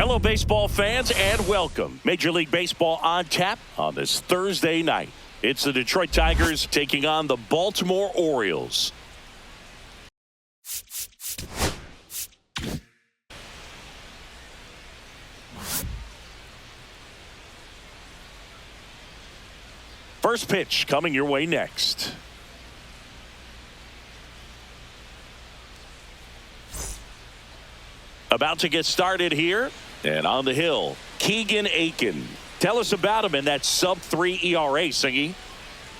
Hello, baseball fans, and welcome. Major League Baseball on tap on this Thursday night. It's the Detroit Tigers taking on the Baltimore Orioles. First pitch coming your way next. About to get started here, and on the hill, Keegan Aiken. Tell us about him in that sub-3 ERA, Singy.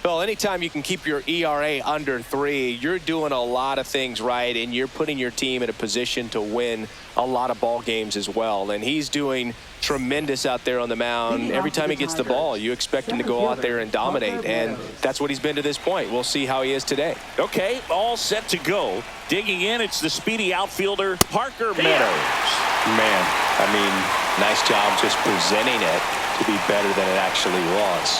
Well, anytime you can keep your ERA under 3, you're doing a lot of things right, and you're putting your team in a position to win a lot of ball games as well. And he's doing tremendous out there on the mound. Every time he gets the ball, you expect him to go out there and dominate, and that's what he's been to this point. We'll see how he is today. Okay, all set to go. Digging in, it's the speedy outfielder, Parker Meadows. Man, I mean, nice job just presenting it to be better than it actually was.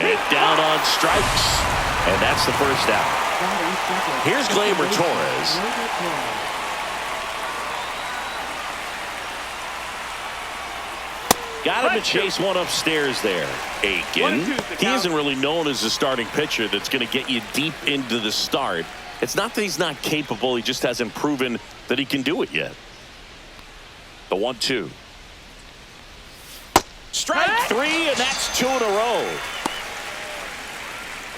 And down on strikes, and that's the first out. Here's Gleyber Torres. Got him to chase one upstairs there. Aiken, he isn't really known as a starting pitcher that's going to get you deep into the start. It's not that he's not capable, he just hasn't proven that he can do it yet. The 1-2. Strike 3, and that's 2 in a row.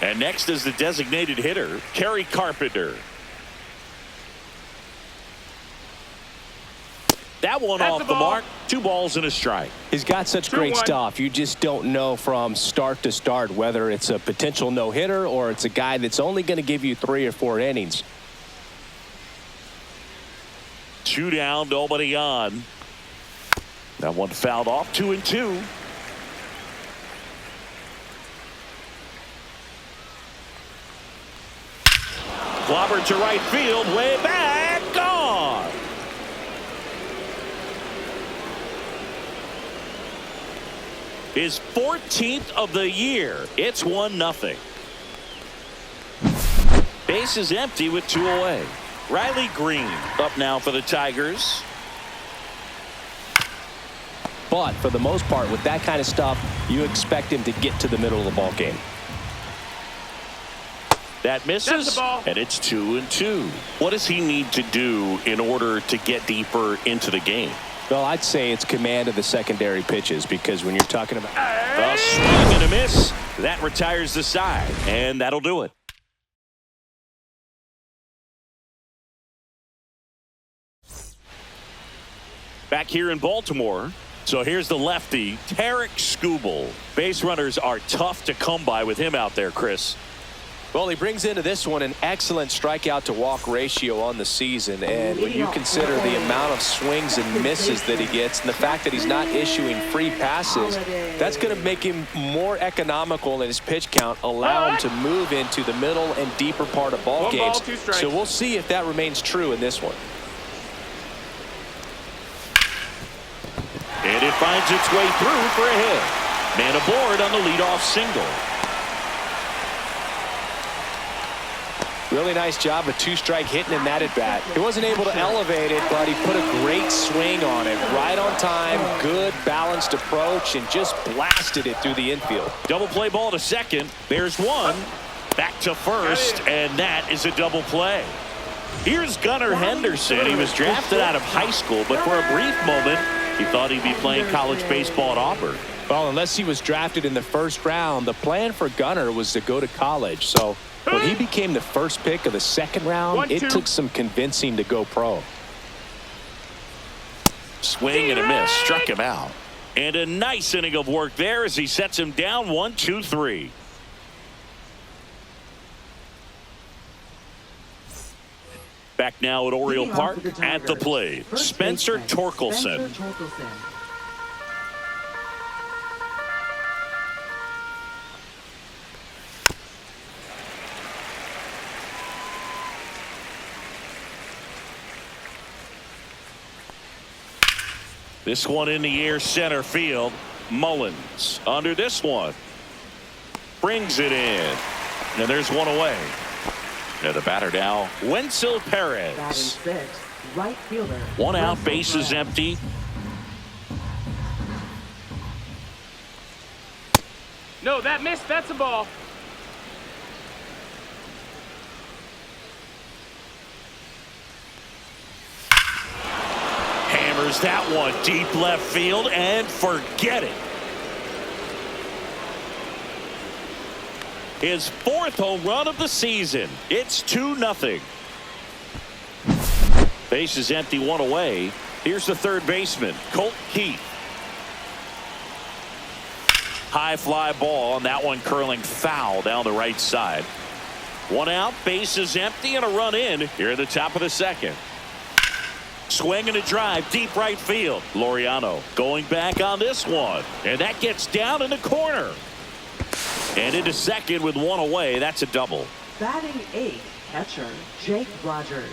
And next is the designated hitter, Kerry Carpenter. That one off the mark. 2 balls and a strike. He's got such great stuff. You just don't know from start to start whether it's a potential no-hitter or it's a guy that's only going to give you 3 or 4 innings. 2 down, nobody on. That one fouled off. 2-2. Clobbered to right field, way back, gone. His 14th of the year. It's 1-0. Base is empty with 2 away. Riley Green up now for the Tigers. But for the most part, with that kind of stuff, you expect him to get to the middle of the ball game. That misses, and it's 2-2. What does he need to do in order to get deeper into the game? Well, I'd say it's command of the secondary pitches, because when you're talking about a swing and a miss, that retires the side, and that'll do it. Back here in Baltimore. So here's the lefty, Tarek Skubal. Base runners are tough to come by with him out there, Chris. Well, he brings into this one an excellent strikeout to walk ratio on the season, and when you consider the amount of swings and misses that he gets and the fact that he's not issuing free passes, that's going to make him more economical in his pitch count, allow him to move into the middle and deeper part of ball games. So we'll see if that remains true in this one. And it finds its way through for a hit. Man aboard on the leadoff single. Really nice job of 2-strike hitting in that at bat. He wasn't able to elevate it, but he put a great swing on it. Right on time, good balanced approach, and just blasted it through the infield. Double play ball to second. There's one. Back to first, and that is a double play. Here's Gunnar Henderson. He was drafted out of high school, but for a brief moment, he thought he'd be playing college baseball at Auburn. Well, unless he was drafted in the first round, the plan for Gunnar was to go to college. So when he became the first pick of the second round, it took some convincing to go pro. Swing and a miss. Struck him out. And a nice inning of work there as he sets him down 1-2-3. Back now at Oriole Park at the plate, Spencer Torkelson. This one in the air, center field. Mullins under this one. Brings it in. And there's one away. And the batter now, Wenzel Perez. right fielder. One out, bases empty. No, that missed. That's a ball. Hammers that one deep left field and forget it. His 4th home run of the season. It's 2-0. Base is empty, one away. Here's the third baseman, Colt Keith. High fly ball, and that one curling foul down the right side. One out, base is empty, and a run in here at the top of the 2nd. Swing and a drive, deep right field. Laureano going back on this one, and that gets down in the corner. And into 2nd with one away. That's a double. Batting 8th, catcher Jake Rogers.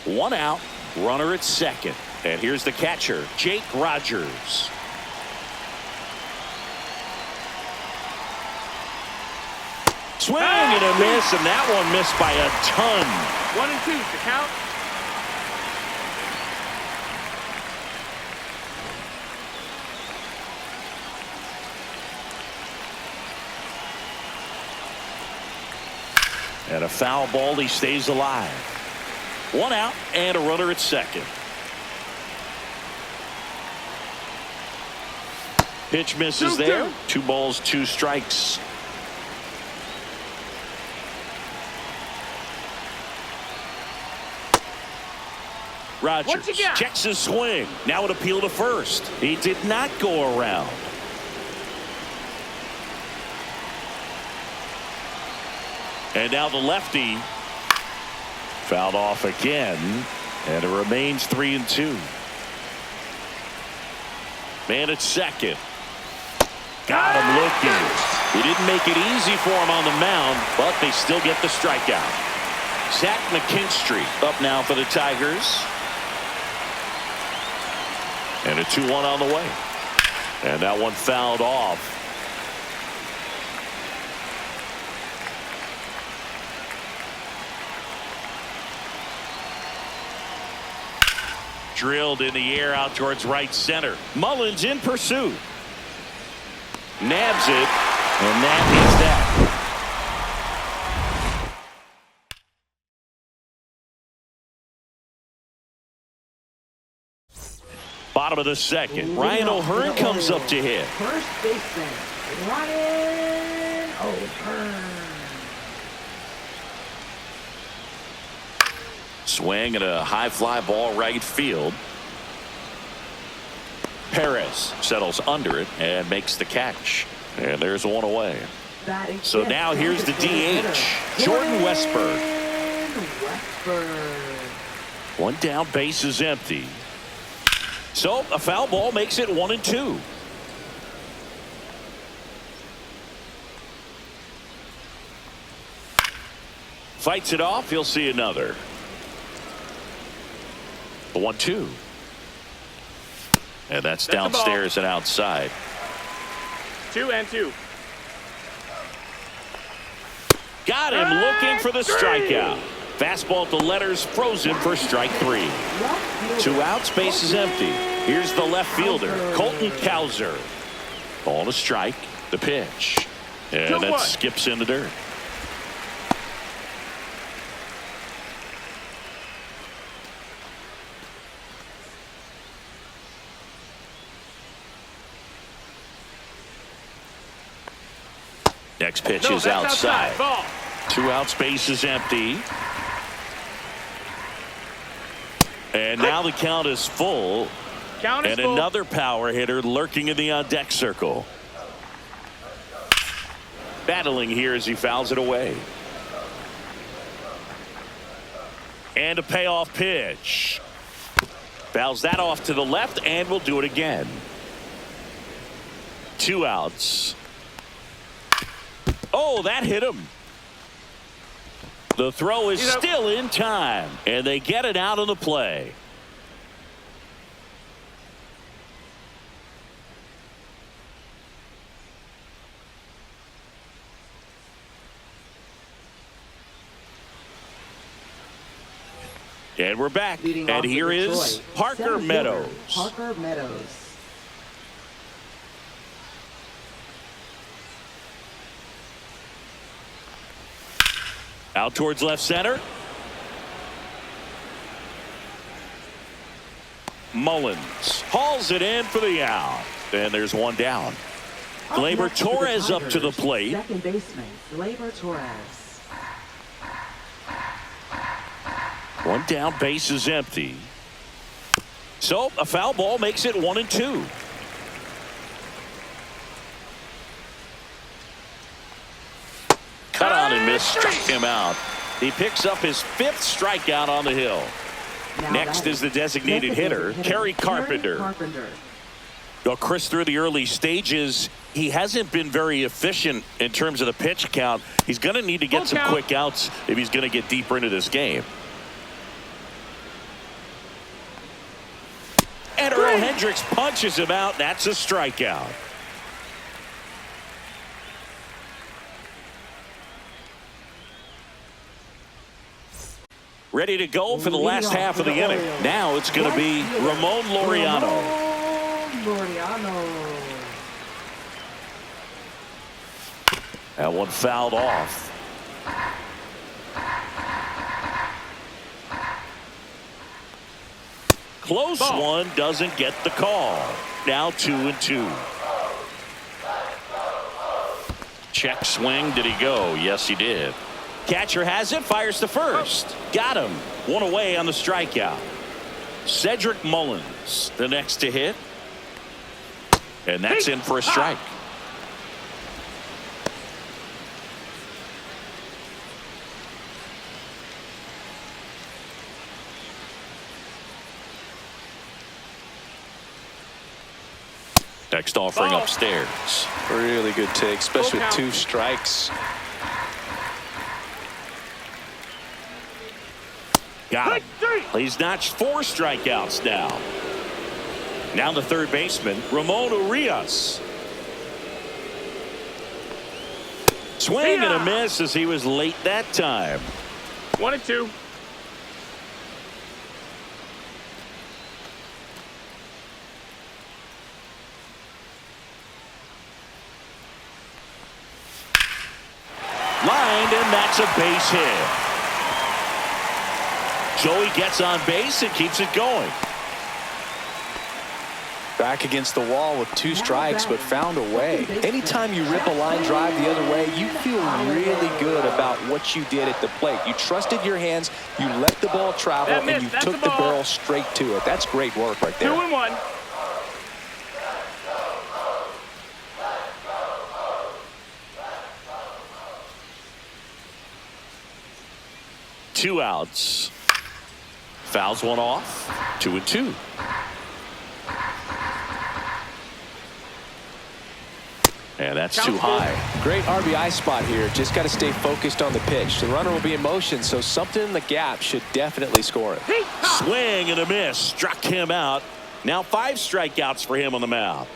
One out, runner at 2nd. And here's the catcher, Jake Rogers. Swing and a miss, and that one missed by a ton. 1-2, the count. And a foul ball, he stays alive. One out and a runner at 2nd. Pitch misses there. 2 balls, 2 strikes. Rogers checks his swing. Now an appeal to first. He did not go around. And now the lefty fouled off again, and it remains 3-2. Man at 2nd. Got him looking. He didn't make it easy for him on the mound, but they still get the strikeout. Zach McKinstry up now for the Tigers. And a 2-1 on the way. And that one fouled off. Drilled in the air out towards right center. Mullins in pursuit. Nabs it, and that is that. Bottom of the 2nd. Ryan O'Hearn comes up to hit. First baseman, Ryan O'Hearn. Swing and a high fly ball right field. Perez settles under it and makes the catch. And there's one away. So now here's the DH, Jordan Westburg. One down, base is empty. So a foul ball makes it 1-2. Fights it off. He'll see another. The 1-2. And that's downstairs and outside. 2-2. Got him looking for the strikeout. Fastball to letters, frozen for strike 3. 2 outs, base is empty. Here's the left fielder, Colton Cowser. Ball to strike, the pitch. And that skips in the dirt. Next pitch is outside. 2 outs, base is empty. And now the count is full. And another power hitter lurking in the on-deck circle. Battling here as he fouls it away. And a payoff pitch. Fouls that off to the left and will do it again. 2 outs. Oh, that hit him. The throw is still in time, and they get it out of the play. And we're back. Leading And off here for is Detroit, Parker center fielder, Meadows. Parker Meadows. Out towards left center. Mullins hauls it in for the out. And there's one down. Gleyber Torres up to the plate. Second baseman, Gleyber Torres. One down, base is empty. So a foul ball makes it 1-2. Cut on and missed, struck him out. He picks up his 5th strikeout on the hill. Now Next is the designated hitter, Kerry Carpenter. Well, Chris, through the early stages, he hasn't been very efficient in terms of the pitch count. He's going to need to get some quick outs if he's going to get deeper into this game. And Earl Hendricks punches him out. That's a strikeout. Ready to go for the last half of the inning. Now it's going to be Ramon Laureano. That one fouled off. Close one, doesn't get the call. Now 2-2. Check swing. Did he go? Yes, he did. Catcher has it, fires to first. Got him. One away on the strikeout. Cedric Mullins, the next to hit. And that's in for a strike. Next offering upstairs. Really good take, especially with 2 strikes. Got him. He's notched 4 strikeouts now. Now the third baseman, Ramon Urias. Swing and a miss as he was late that time. 1-2. Lined, and that's a base hit. Joey gets on base and keeps it going. Back against the wall with 2 strikes, but found a way. Anytime you rip a line drive the other way, you feel really good about what you did at the plate. You trusted your hands, you let the ball travel, and you took the barrel straight to it. That's great work right there. 2-1. Two outs. Fouls one off. 2-2. And that's too high. Great RBI spot here. Just got to stay focused on the pitch. The runner will be in motion, so something in the gap should definitely score it. Swing and a miss. Struck him out. Now 5 strikeouts for him on the mound.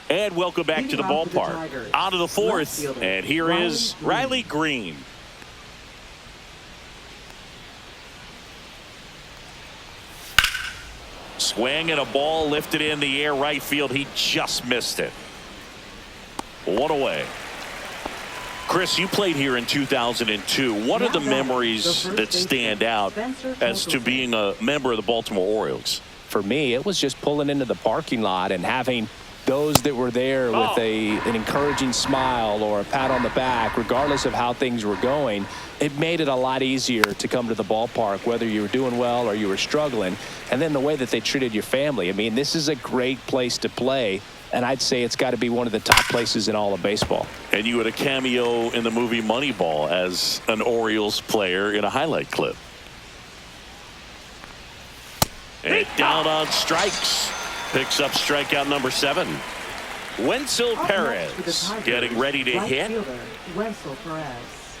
And welcome back to the ballpark. Out of the 4th, and here is Riley Green. Swing and a ball lifted in the air right field. He just missed it. One away. Chris, you played here in 2002. What are the memories that stand out as to being a member of the Baltimore Orioles? For me, it was just pulling into the parking lot and having those that were there with an encouraging smile or a pat on the back, regardless of how things were going. It made it a lot easier to come to the ballpark, whether you were doing well or you were struggling. And then the way that they treated your family. I mean, this is a great place to play, and I'd say it's got to be one of the top places in all of baseball. And you had a cameo in the movie Moneyball as an Orioles player in a highlight clip. And down on strikes. Picks up strikeout number 7. Wenzel Perez getting ready to hit. Wenzel Perez.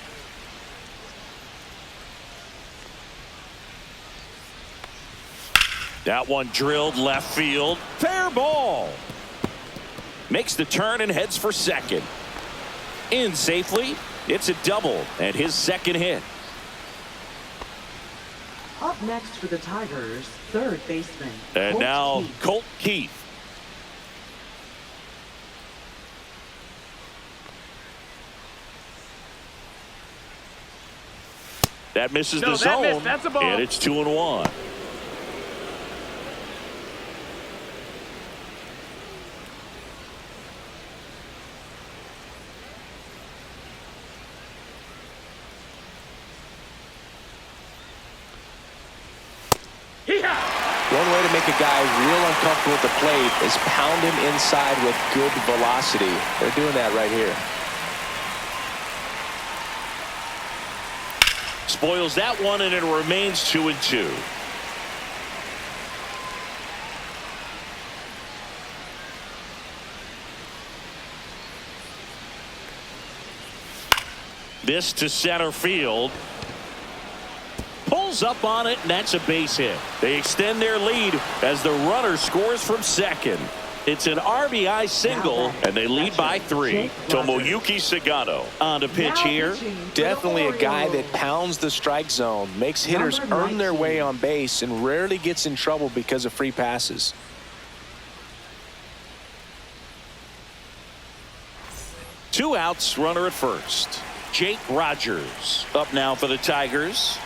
That one drilled left field. Fair ball. Makes the turn and heads for second. In safely. It's a double and his second hit. Up next for the Tigers, third baseman. And Colt now Keith. Colt Keith. That misses the zone. That's a ball. And it's 2-1. One way to make a guy real uncomfortable at the plate is pound him inside with good velocity. They're doing that right here. Spoils that one, and it remains 2-2. This to center field. Pulls up on it, and that's a base hit. They extend their lead as the runner scores from second. It's an RBI single, and they lead by 3. Tomoyuki Sagano on the pitch here. Definitely a guy that pounds the strike zone, makes hitters earn their way on base, and rarely gets in trouble because of free passes. Two outs, runner at first. Jake Rogers up now for the Tigers.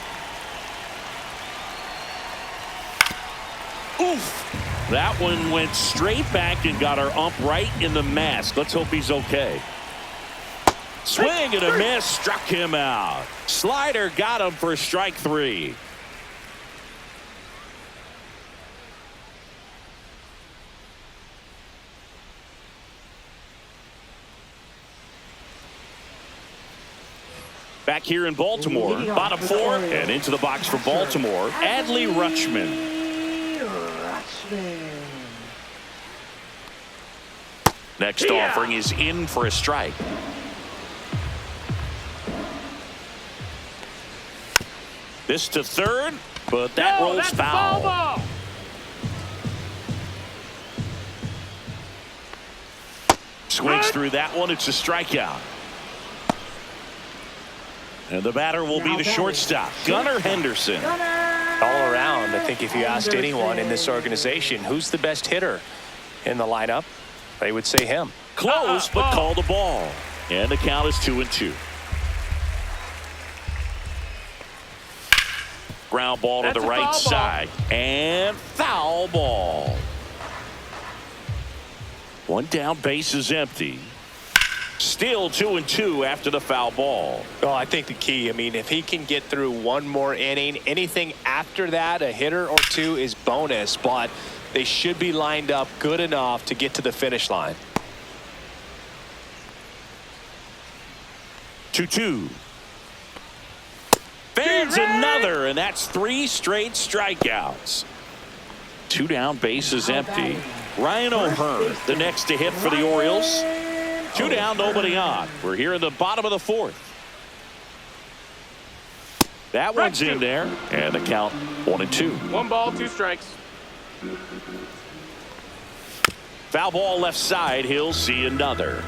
Oof. That one went straight back and got our ump right in the mask. Let's hope he's okay. Swing and a miss, struck him out. Slider got him for strike 3. Back here in Baltimore, bottom 4 and into the box for Baltimore, Adley Rutschman. Next offering is in for a strike. This to third, but that rolls foul. Ball. Swings through that one. It's a strikeout. And the batter will be the shortstop, Gunnar Henderson. All around, I think if you asked anyone in this organization who's the best hitter in the lineup, they would say him. Close, but call the ball. And the count is 2-2. Ground ball to the right side. And foul ball. One down, base is empty. Still 2-2 after the foul ball. Well, I think the key, I mean, if he can get through one more inning, anything after that, a hitter or two is bonus, but they should be lined up good enough to get to the finish line. 2-2. Fans another, and that's 3 straight strikeouts. 2 down, base is empty. Ryan O'Hearn, the next to hit for the Orioles. 2 down, nobody on. We're here in the bottom of the 4th. That one's in there, and the count 1-2. 1 ball, 2 strikes. Foul ball left side. He'll see another.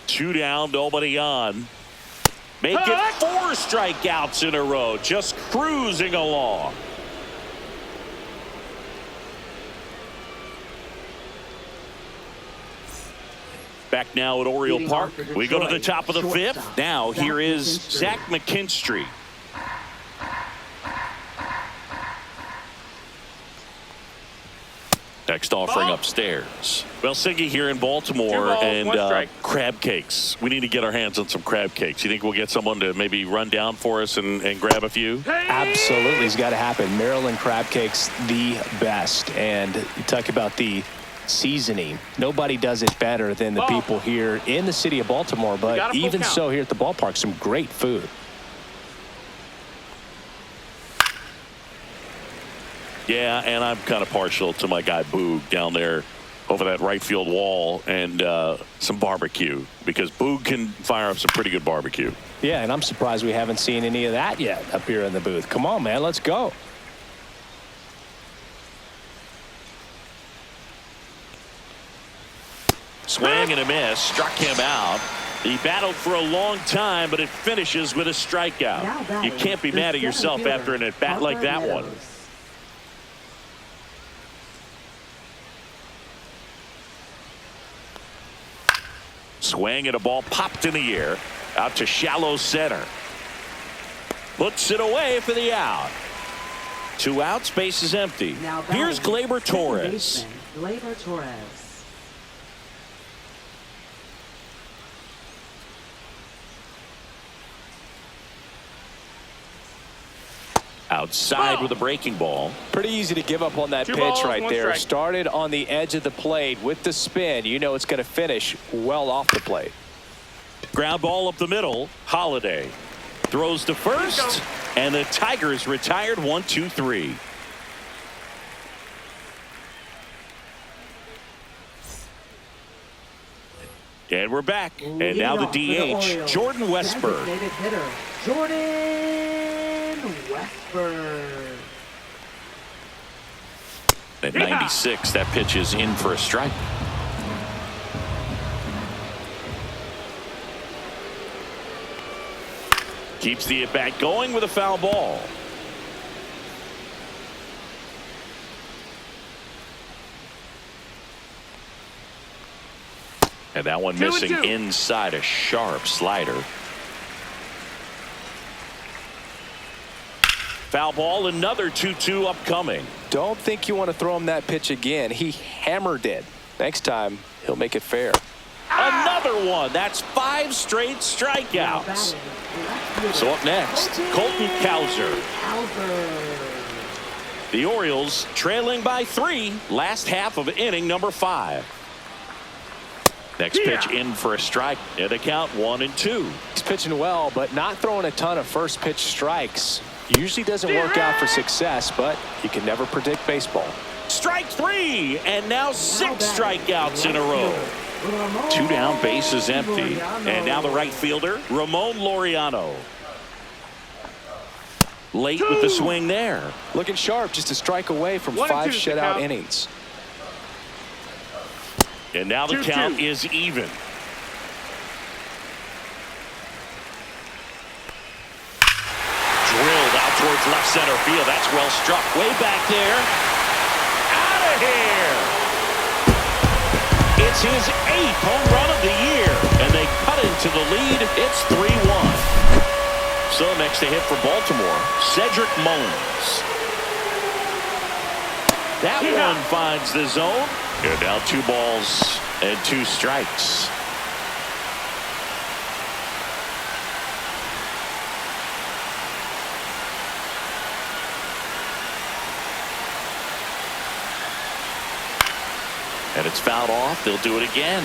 2 down, nobody on. Make it 4 strikeouts in a row. Just cruising along. Back now at Oriole Park. We go to the top of the 5th. Now here is Zach McKinstry. Next offering upstairs. Well, Siggy here in Baltimore, 2 balls, 1 and strike. crab cakes. We need to get our hands on some crab cakes. You think we'll get someone to maybe run down for us and grab a few? Absolutely, it's got to happen. Maryland crab cakes, the best. And you talk about the seasoning. Nobody does it better than the people here in the city of Baltimore. But even so, here at the ballpark, some great food. Yeah, Yeah, and I'm kind of partial to my guy Boog down there over that right field wall and some barbecue, because Boog can fire up some pretty good barbecue. Yeah, and I'm surprised we haven't seen any of that yet up here in the booth. Come on, man, let's go. Swing and a miss, struck him out. He battled for a long time, but it finishes with a strikeout. You can't be mad at yourself after an at-bat like that one. Swing and a ball popped in the air out to shallow center. Puts it away for the out. 2 outs, base is empty. Here's Gleyber Torres. Gleyber Torres. Outside with a breaking ball. Pretty easy to give up on that 2 pitch balls, right 1 there. strike. Started on the edge of the plate with the spin. You know it's going to finish well off the plate. Ground ball up the middle. Holiday throws to first, and the Tigers retired 1-2-3. And we're back. And now the DH, Jordan Westburg. Designated hitter, Jordan Westburg. At 96, that pitch is in for a strike. Keeps the at-bat going with a foul ball. And that one 2-2. missing inside, a sharp slider. Foul ball, another 2-2 upcoming. Don't think you want to throw him that pitch again. He hammered it. Next time, he'll make it fair. Another one. That's 5 straight strikeouts. So up next, Colton Cowser. The Orioles trailing by 3, last half of inning number 5. Next pitch in for a strike. And the count 1-2. He's pitching well, but not throwing a ton of first pitch strikes. Usually doesn't work out for success, but you can never predict baseball. Strike 3, and now 6 strikeouts in a row. 2 down, bases empty. And now the right fielder, Ramon Laureano. Late with the swing there. Looking sharp, just a strike away from 5 shutout innings. And now the count is even. Drilled out towards left center field. That's well struck. Way back there. Out of here. It's his 8th home run of the year. And they cut into the lead. It's 3-1. So next to hit for Baltimore, Cedric Mullins. That one finds the zone. And now 2 balls and 2 strikes. And it's fouled off. They'll do it again.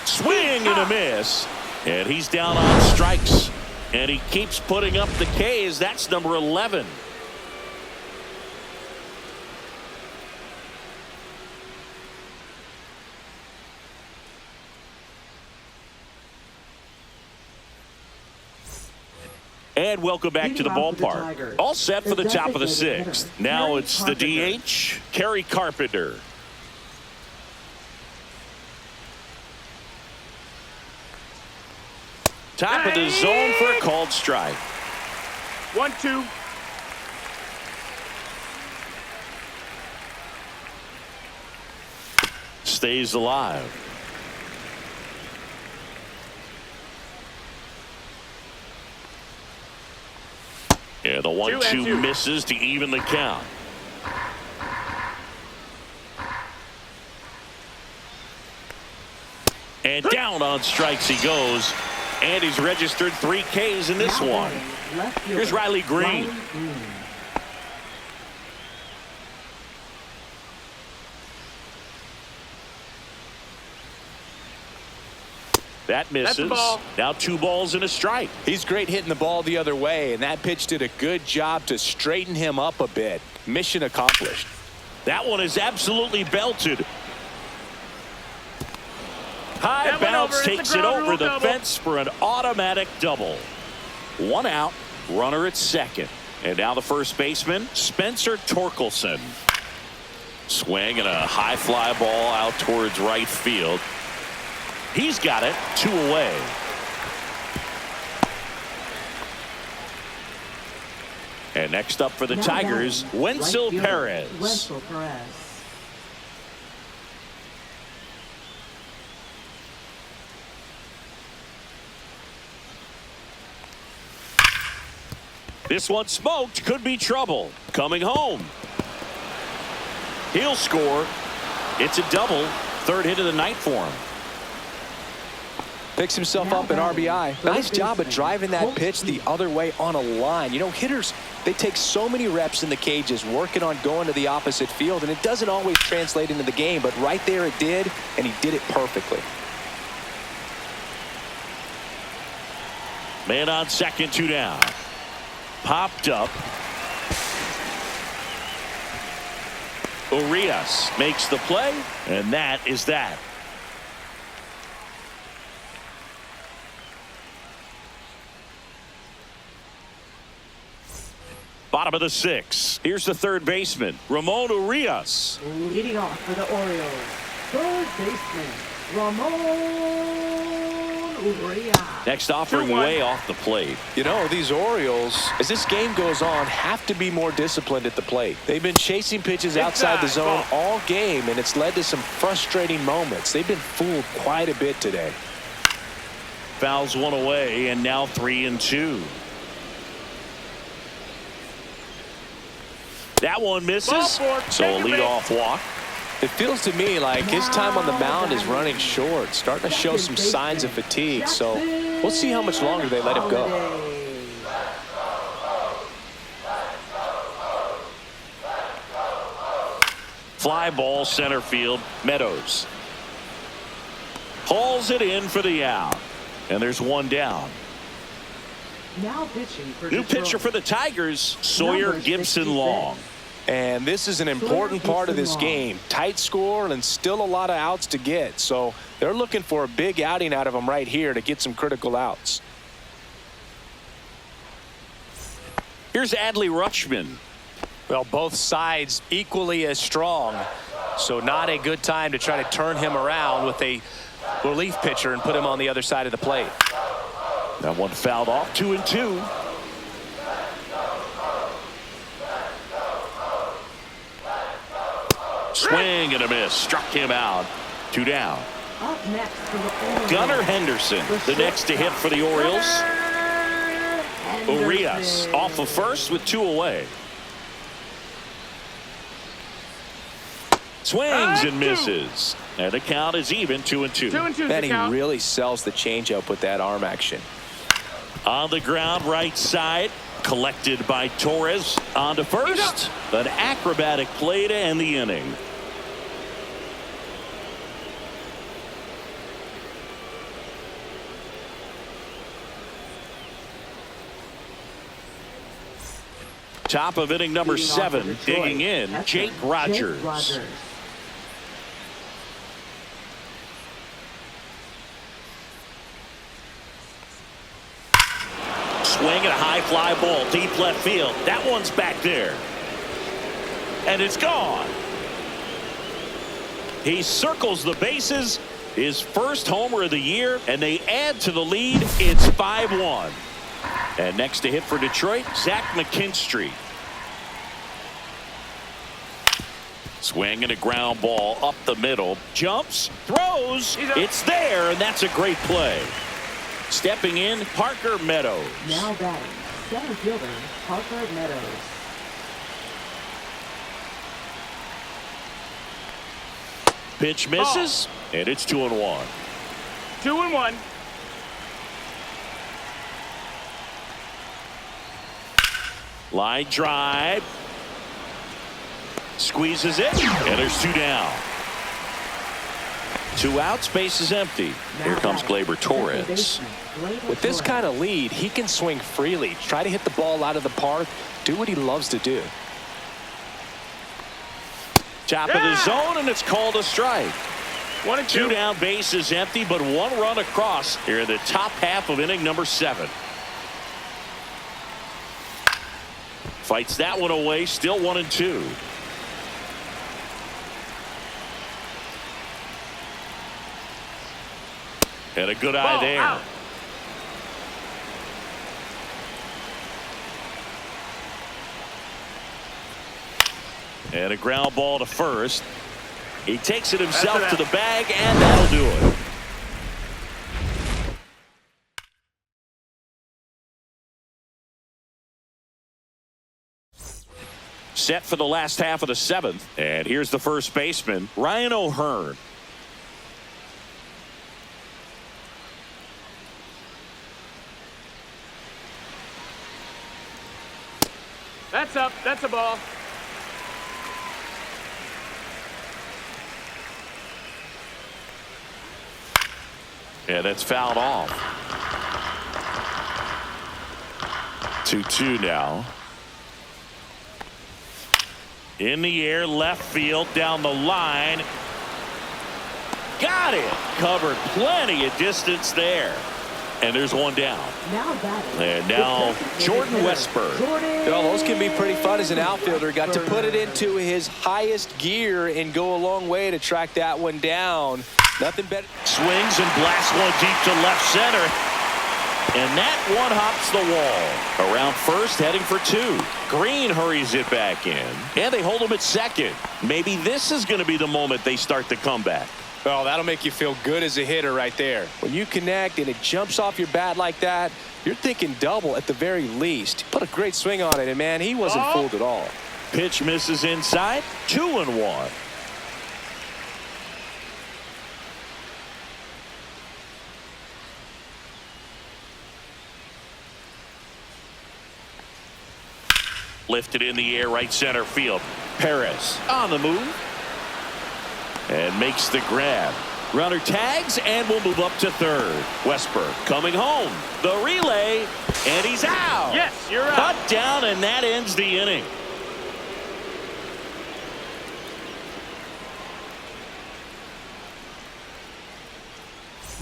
Swing and a miss. And he's down on strikes. And he keeps putting up the K's. That's number 11. And welcome back to the ballpark. All set for the top of the 6th. Now it's the DH, Kerry Carpenter. Top of the zone for a called strike. 1-2. Stays alive. Yeah, the 1-2 misses to even the count. And down on strikes he goes. And he's registered 3 Ks in this one. Here's Riley Green. That misses. Now 2 balls and a strike. He's great hitting the ball the other way, and that pitch did a good job to straighten him up a bit. Mission accomplished. That one is absolutely belted. High bounce takes it over the fence for an automatic double. 1 out, runner at second. And now the first baseman, Spencer Torkelson. Swing and a high fly ball out towards right field. He's got it, 2 away. And next up for the Tigers, Wenzel Perez. Wenzel Perez. This one smoked, could be trouble. Coming home. He'll score. It's a double. 3rd hit of the night for him. Picks himself up an RBI. Nice job of driving that pitch the other way on a line. You know, hitters, they take so many reps in the cages working on going to the opposite field, and it doesn't always translate into the game, but right there it did, and he did it perfectly. Man on second, 2 down. Popped up. Orioles makes the play, and that is that. Bottom of the 6th. Here's the 3rd baseman, Ramon Urias. Leading off for the Orioles, 3rd baseman, Ramon Urias. Next offering way off the plate. You know, these Orioles, as this game goes on, have to be more disciplined at the plate. They've been chasing pitches outside the zone all game, and it's led to some frustrating moments. They've been fooled quite a bit today. Fouls 1 away, and now 3-2. That one misses, so a leadoff walk. It feels to me like his time on the mound is running short, starting to show some signs of fatigue, so we'll see how much longer they let him go. Fly ball center field, Meadows. Hauls it in for the out, and there's 1 down. Now pitching for New Detroit. pitcher for the Tigers, Sawyer Gibson Long. And this is an important part of this game. Tight score and still a lot of outs to get. So they're looking for a big outing out of him right here to get some critical outs. Here's Adley Rutschman. Well, both sides equally as strong. So not a good time to try to turn him around with a relief pitcher and put him on the other side of the plate. That one fouled off, 2-2. Swing and a miss. Struck him out. 2 down. Up next for the Orioles, Gunnar Henderson, the next to hit for the Orioles. Urias off of first with 2 away. Swings and misses. And the count is even, 2-2. And he really sells the changeup with that arm action. On the ground, right side. Collected by Torres. On to first. An acrobatic play to end the inning. Top of inning number 7. Digging in, Jake Rogers. Swing and a high fly ball deep left field. That one's back there. And it's gone. He circles the bases. His first homer of the year, and they add to the lead. It's 5-1. And next to hit for Detroit, Zach McKinstry. Swing and a ground ball up the middle. Jumps, throws. It's there, and that's a great play. Stepping in, Parker Meadows. Now batting, center fielder, Parker Meadows. Pitch misses, and it's 2-1. 2-1. Line drive. Squeezes it, and there's 2 down. 2 outs, base is empty. Here comes Gleyber Torres. With this kind of lead, he can swing freely, try to hit the ball out of the park, do what he loves to do. Top of the zone, and it's called a strike. 1 and 2. 2 down, base is empty, but 1 run across here in the top half of inning number 7. Fights that one away, still 1 and 2. And a good eye there. Out. And a ground ball to first. He takes it himself to the bag, and that'll do it. Set for the last half of the 7th. And here's the first baseman, Ryan O'Hearn. That's up. That's a ball. Yeah, that's fouled off. 2-2 now. In the air, left field, down the line. Got it. Covered plenty of distance there. And there's one down. And now Jordan Westberg. Well, those can be pretty fun as an outfielder. Got to put it into his highest gear and go a long way to track that one down. Nothing better. Swings and blasts one deep to left center. And that one hops the wall. Around first, heading for 2. Green hurries it back in. And they hold him at second. Maybe this is going to be the moment they start the comeback. Well, that'll make you feel good as a hitter right there. When you connect and it jumps off your bat like that, you're thinking double at the very least. Put a great swing on it, and man, he wasn't fooled at all. Pitch misses inside. 2-1. Lifted in the air, right center field. Perez on the move. And makes the grab. Runner tags and will move up to third. Westberg coming home. The relay, and he's out. Yes, you're out. Cut down, and that ends the inning.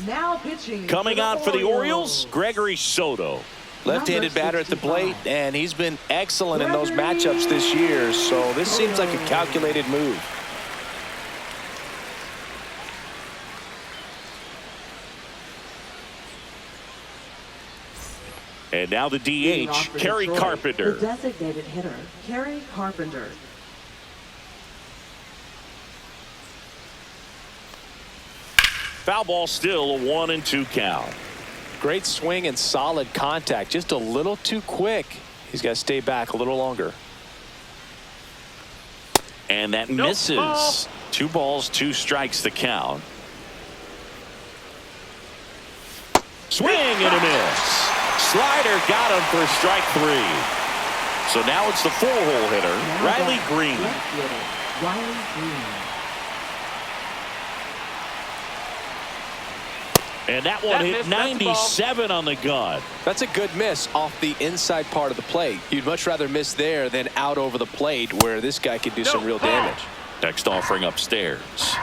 Now pitching. Coming on for the Orioles, Gregory Soto. Left-handed batter at the plate, and he's been excellent in those matchups this year, so this seems like a calculated move. And now the DH, Kerry Carpenter. The designated hitter, Kerry Carpenter. Foul ball, still a 1-2 count. Great swing and solid contact. Just a little too quick. He's got to stay back a little longer. And that misses. Ball. 2 balls, 2 strikes the count. Swing and a miss. Slider got him for strike 3. So now it's the 4-hole hitter, Riley Green. Riley Green. And that one hit 97 on the gun. That's a good miss off the inside part of the plate. You'd much rather miss there than out over the plate where this guy could do some real damage. Next offering upstairs.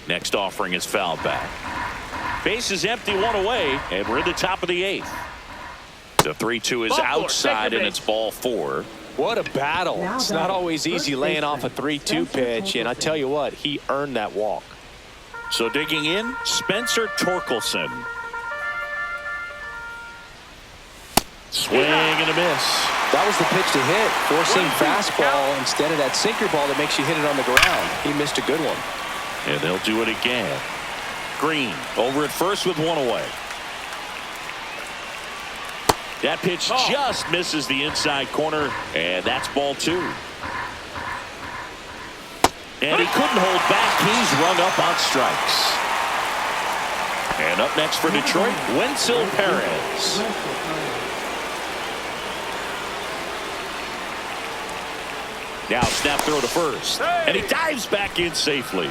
Next offering is fouled back. Base is empty, 1 away, and we're in the top of the 8th. The 3-2 is outside, and it's ball 4. What a battle. It's not always easy laying off a 3-2 pitch, and I tell you what, he earned that walk. So digging in, Spencer Torkelson. Swing and a miss. That was the pitch to hit. Four-seam fastball instead of that sinker ball that makes you hit it on the ground. He missed a good one. And they'll do it again. Green over at first with 1 away. That pitch just misses the inside corner, and that's ball 2. And he couldn't hold back. He's rung up on strikes. And up next for Detroit, Wenzel Perez. Now snap throw to first. Hey! And he dives back in safely.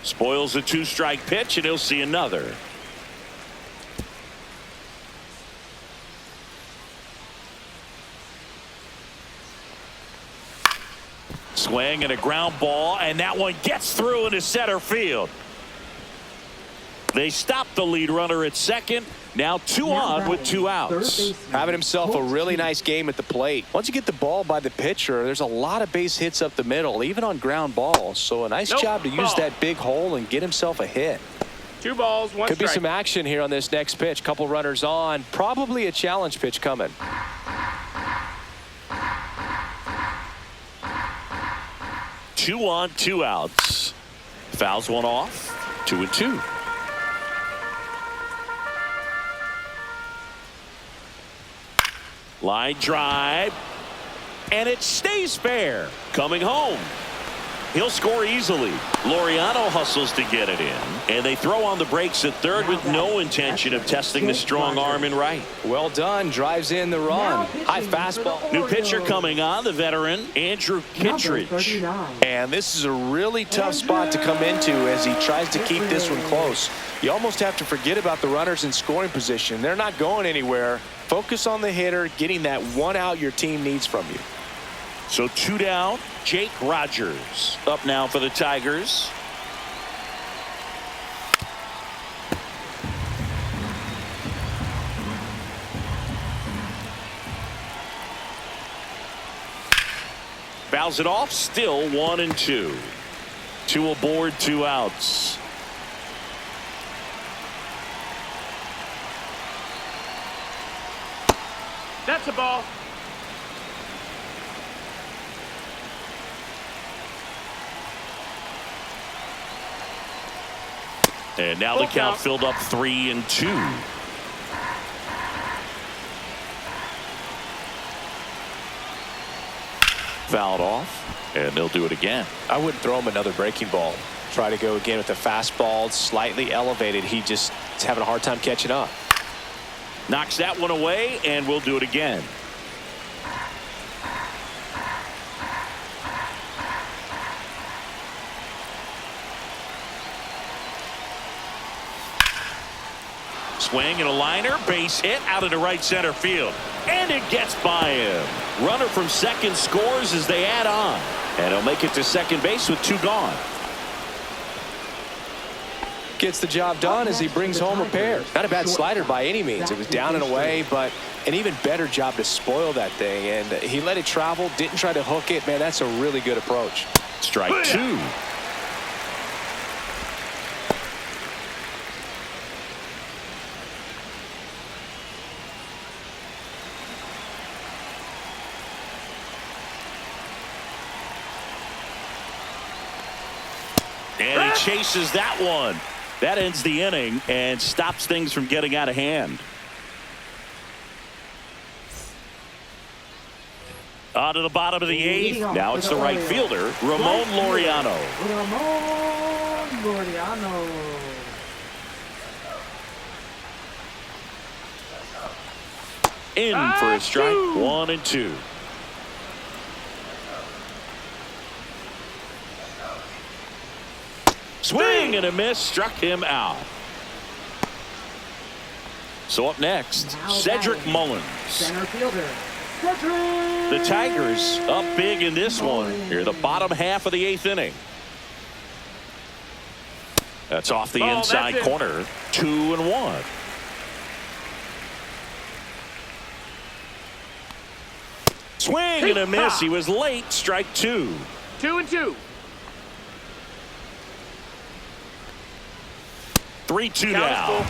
Spoils a 2-strike pitch, and he'll see another. Swing and a ground ball, and that one gets through into center field. They stop the lead runner at second. Now 2 on with 2 outs. Having himself a really nice game at the plate. Once you get the ball by the pitcher, there's a lot of base hits up the middle, even on ground balls. So a nice job to use that big hole and get himself a hit. 2 balls, 1 Could strike. be some action here on this next pitch. Couple runners on. Probably a challenge pitch coming. Two on, 2 outs. Fouls one off. 2-2. Line drive, and it stays fair. Coming home. He'll score easily. Laureano hustles to get it in, and they throw on the brakes at third with no intention of testing the strong arm in right. Well done. Drives in the run. High fastball. New pitcher coming on, the veteran Andrew Kittredge. And this is a really tough spot to come into as he tries to keep this one close. You almost have to forget about the runners in scoring position. They're not going anywhere. Focus on the hitter, getting that 1 out your team needs from you. So 2 down. Jake Rogers up now for the Tigers. Fouls it off. Still 1-2. 2 aboard, 2 outs. That's a ball. And now the count filled up 3-2. Fouled off, and they'll do it again. I wouldn't throw him another breaking ball. Try to go again with the fastball, slightly elevated. He just is having a hard time catching up. Knocks that one away, and we'll do it again. Swing and a liner, base hit out into right center field, and it gets by him. Runner from second scores as they add on, and he'll make it to second base with 2 gone. Gets the job done as he brings home a pair. Not a bad slider by any means. It was down and away, but an even better job to spoil that thing, and he let it travel, didn't try to hook it. Man, that's a really good approach. Strike 2. And he chases that one. That ends the inning and stops things from getting out of hand. On to the bottom of the 8th. Now it's the right fielder, Ramon Laureano. Ramon Laureano. In for a strike. 1-2. Swing and a miss, struck him out. So up next, Cedric Mullins. Center fielder, Cedric. The Tigers up big in this one. Here, the bottom half of the 8th inning. That's off the inside corner. 2-1. Swing and a miss. He was late. Strike 2. 2-2. 3-2 now.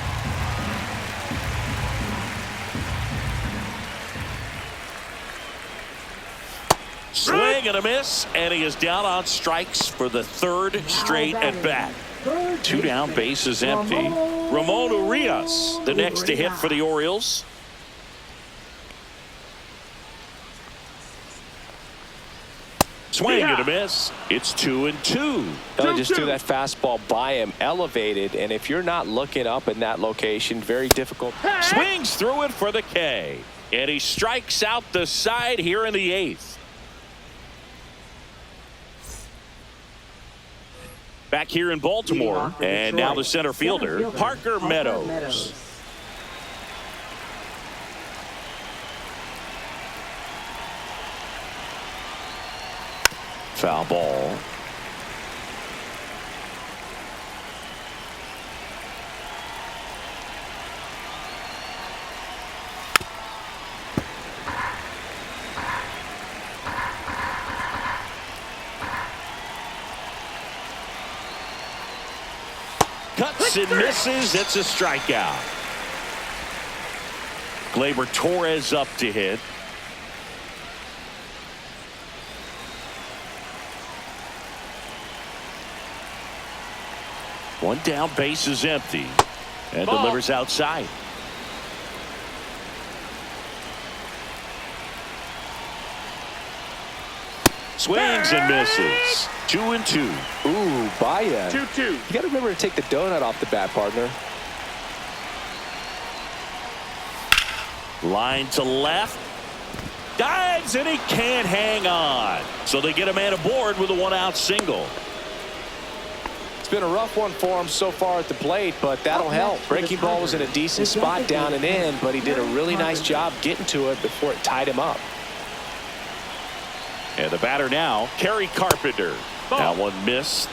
Swing and a miss, and he is down on strikes for the 3rd straight at bat. 2 down, bases empty. Ramon Urias, the next to hit for the Orioles. Swing and a miss. It's 2-2. They just threw that fastball by him, elevated, and if you're not looking up in that location, very difficult. Swings through it for the K. And he strikes out the side here in the 8th. Back here in Baltimore, and now the center fielder, Parker Meadows. Foul ball. Cuts and misses. It's a strikeout. Gleyber Torres up to hit. One down, base is empty, and delivers outside. Swings and misses. 2-2. Ooh, Baez. 2-2. You got to remember to take the donut off the bat, partner. Line to left. Dives, and he can't hang on. So they get a man aboard with a one-out single. It's been a rough one for him so far at the plate, but that'll help. Breaking ball was in a decent spot down and in, but he did a really nice job getting to it before it tied him up. And the batter now, Kerry Carpenter. That one missed.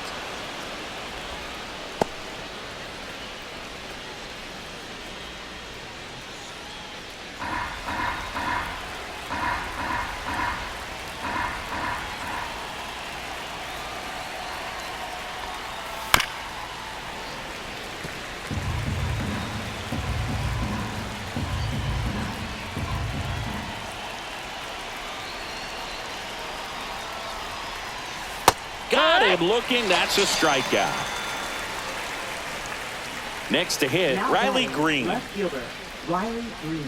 Got him looking. That's a strikeout. Next to hit, Now Riley batting, Green. Left fielder, Riley Green.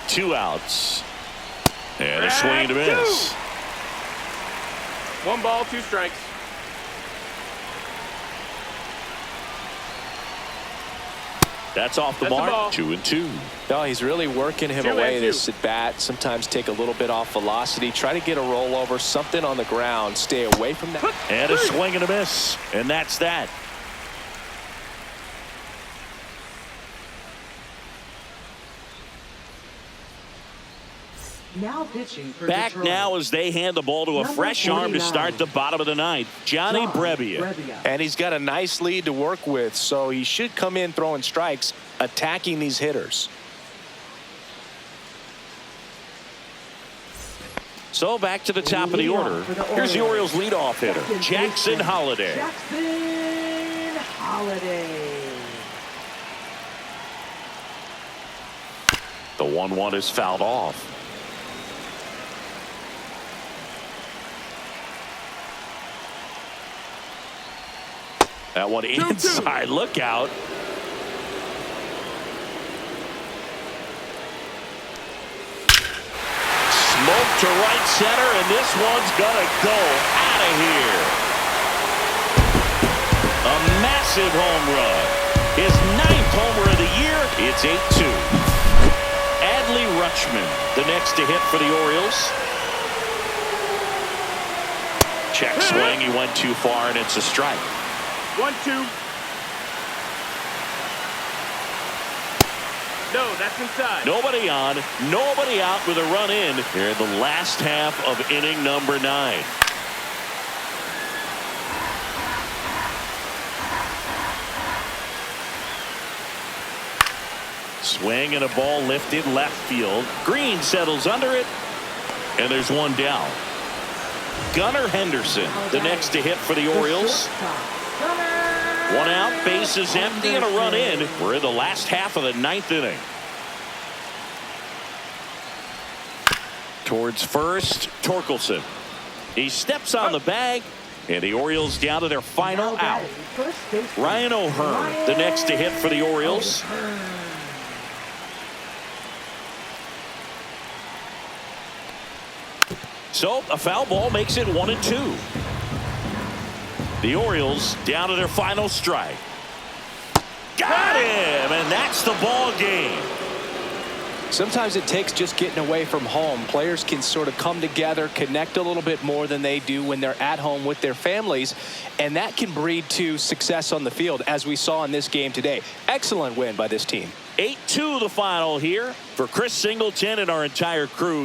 Two outs. And a swing to miss. 1 ball, 2 strikes. That's off the That's a mark. ball. 2-2. No, he's really working him 2-2. away this at bat. Sometimes take a little bit off velocity. Try to get a rollover, something on the ground. Stay away from that. And a swing and a miss. And that's that. Now pitching for Back Detroit. now as they hand the ball to a Number fresh arm to 49. start the bottom of the 9th. Johnny John Brebbia. And he's got a nice lead to work with, so he should come in throwing strikes, attacking these hitters. So back to the top of the order. Here's the Orioles leadoff hitter, Jackson Holliday. Jackson Holliday. The 1-1 is fouled off. That one inside. Look out. Smoke to right center, and this one's gonna go out of here. A massive home run. His 9th homer of the year. It's 8-2. Adley Rutschman, the next to hit for the Orioles. Check swing. He went too far, and it's a strike. 1-2. No, that's inside. Nobody on, nobody out with a run in here in the last half of inning number 9. Swing and a ball lifted left field. Green settles under it, and there's one down. Gunnar Henderson, the next to hit for the Orioles. One out, base is empty, and a run in. We're in the last half of the 9th inning. Towards first, Torkelson. He steps on the bag, and the Orioles down to their final out. Ryan O'Hearn, the next to hit for the Orioles. So a foul ball makes it 1-2. The Orioles down to their final strike. Got him, and that's the ball game. Sometimes it takes just getting away from home. Players can sort of come together, connect a little bit more than they do when they're at home with their families, and that can breed to success on the field, as we saw in this game today. Excellent win by this team. 8-2 the final here for Chris Singleton and our entire crew.